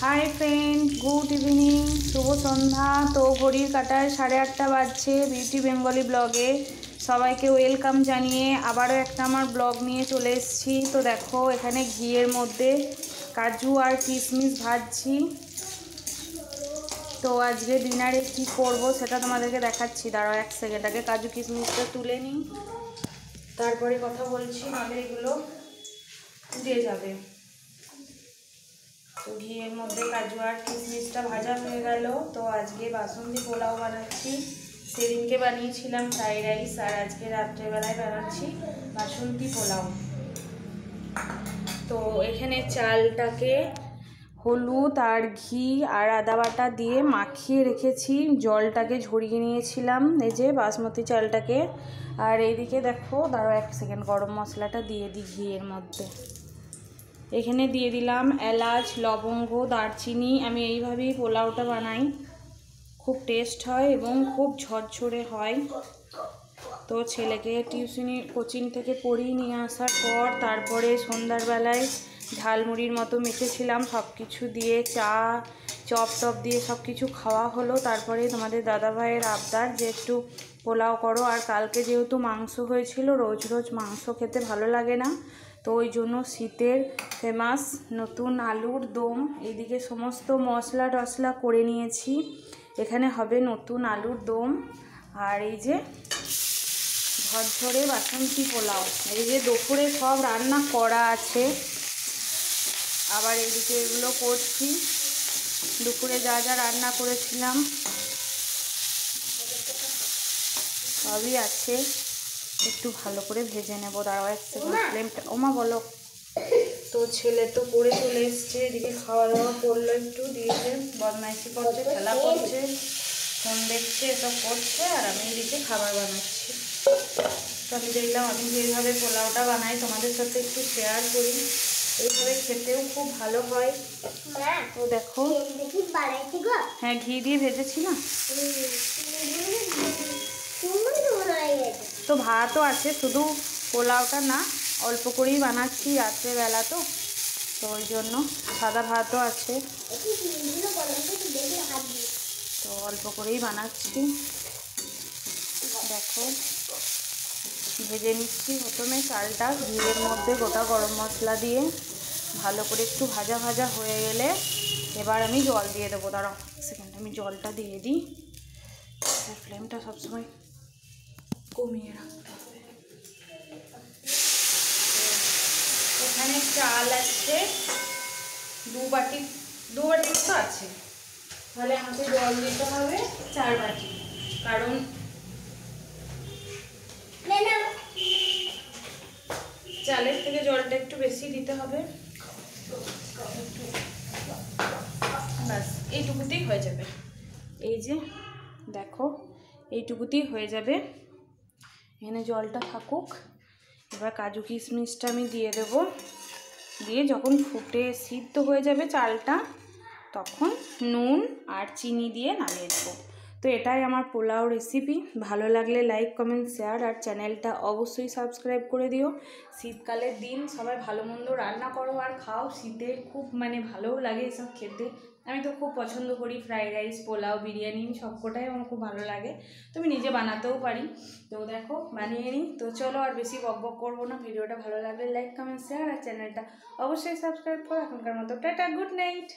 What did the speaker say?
Hi friend, good evening, शुभ सन्ध्या। तो घड़िर काटाय 8:30 बाजছে। Beauty Bengali ব্লগে সবাইকে ওয়েলকাম জানিয়ে আবারও একটা আমার ব্লগ নিয়ে চলে এসেছি। তো দেখো এখানে ঘিয়ের মধ্যে কাজু আর কিশমিশ ভাজছি। তো আজকে ডিনারে কি করব সেটা তোমাদেরকে দেখাচ্ছি। দাঁড়াও এক সেকেন্ড, আগে কাজু কিশমিশটা তুলে নিই, তারপরে কথা বলছি, নাহলে এগুলো পুড়ে যাবে। তো ঘিয়ের মধ্যে কাজু আর কিশমিশটা ভাজা হয়ে গেল। তো আজকে বাসন্তী পোলাও বানাচ্ছি। সেদিনকে বানিয়েছিলাম ফ্রাইড রাইস, আর আজকে রাত্রেবেলায় বানাচ্ছি বাসন্তী পোলাও। তো এখানে চালটাকে হলুদ আর ঘি আর আদা বাটা দিয়ে মাখিয়ে রেখেছি, জলটাকে ঝরিয়ে নিয়েছিলাম এই যে বাসমতি চালটাকে। আর এইদিকে দেখো, দাঁড়াও এক সেকেন্ড, গরম মশলাটা দিয়ে দিই ঘিয়ের মধ্যে। এখানে দিয়ে দিলাম এলাচ, লবঙ্গ, দারচিনি। আমি এইভাবেই পোলাওটা বানাই, খুব টেস্ট হয় এবং খুব ঝরঝরে হয়। তো ছেলেকে কোচিং থেকে পড়িয়ে নিয়ে আসার পর তারপরে সন্ধ্যার বেলায় ঝালমুড়ির মতো মেখেছিলাম, সব কিছু দিয়ে চা চপ টপ দিয়ে সব কিছু খাওয়া হলো। তারপরে তোমাদের দাদাভাইয়ের আবদার যে একটু পোলাও করো, আর কালকে যেহেতু মাংস হয়েছিল, রোজ রোজ মাংস খেতে ভালো লাগে না, তো ওই জন্য শীতের ফেমাস নতুন আলুর দম। এইদিকে সমস্ত মশলা টশলা করে নিয়েছি, এখানে হবে নতুন আলুর দম। আর এই যে ঝরঝরে বাসন্তী পোলাও, এই যে দুপুরে সব রান্না করা আছে, আবার এইদিকে এগুলো করছি। দুপুরে যা যা রান্না করেছিলাম সবই আছে, একটু ভালো করে ভেজে নেব। দাঁড়াও এক সেকেন্ড, ফ্লেমটা ওমা বলো। তো ছেলে তো পড়ে চলে এসছে, এদিকে খাওয়া দাওয়া করলো, একটু দিয়েছে, বদমাইশি করছে, খেলা করছে, ফোন দেখছে, এসব করছে, আর আমি এদিকে খাবার বানাচ্ছি। তো আমি দেখলাম আমি যেভাবে পোলাওটা বানাই তোমাদের সাথে একটু শেয়ার করি, এইভাবে খেতেও খুব ভালো হয়। তো দেখো, হ্যাঁ ঘি দিয়ে ভেজেছি না, তো ভাতও আছে, শুধু পোলাওটা না, অল্প করেই বানাচ্ছি রাত্রেবেলা, তো তো ওই জন্য সাদা ভাতও আছে, তো অল্প করেই বানাচ্ছি। দেখো ভেজে নিচ্ছি প্রথমে চালটা ঘিয়ের মধ্যে গোটা গরম মশলা দিয়ে ভালো করে একটু ভাজা ভাজা হয়ে গেলে এবার আমি জল দিয়ে দেবো। দাঁড়াও সেকেন্ড, আমি জলটা দিয়ে দিই, ফ্লেমটা সবসময় কমিয়ে রাখতে হবে। এখানে চাল আছে দু বাটি তো আছে, তাহলে আমাকে জল দিতে হবে 4 বাটি, কারণ চালের থেকে জলটা একটু বেশি দিতে হবে। ব্যাস এইটুকুতেই হয়ে যাবে, এই যে দেখো এইটুকুতেই হয়ে যাবে, এখানে জলটা থাকুক। এবার কাজু কিশমিশটা আমি দিয়ে দেব, দিয়ে যখন ফুটে সিদ্ধ হয়ে যাবে চালটা, তখন নুন আর চিনি দিয়ে নামিয়ে দেবো। তো এটাই আমার পোলাও রেসিপি। ভালো লাগলে লাইক কমেন্ট শেয়ার, আর চ্যানেলটা অবশ্যই সাবস্ক্রাইব করে দিও। শীতকালের দিন সবাই ভালো মন্দ রান্না করো আর খাও, শীতে খুব ভালোও লাগে এসব খেতে। আমি তো খুব পছন্দ করি ফ্রাইড রাইস, পোলাও, বিরিয়ানি, সবকটাই আমার খুব ভালো লাগে। তো আমি নিজে বানাতেও পারি। তো দেখো বানিয়ে নিই। তো চলো আর বেশি বক বক করবো না, ভিডিওটা ভালো লাগলে লাইক কমেন্ট শেয়ার, আর চ্যানেলটা অবশ্যই সাবস্ক্রাইব করো। এখনকার মতো টাটা, গুড নাইট।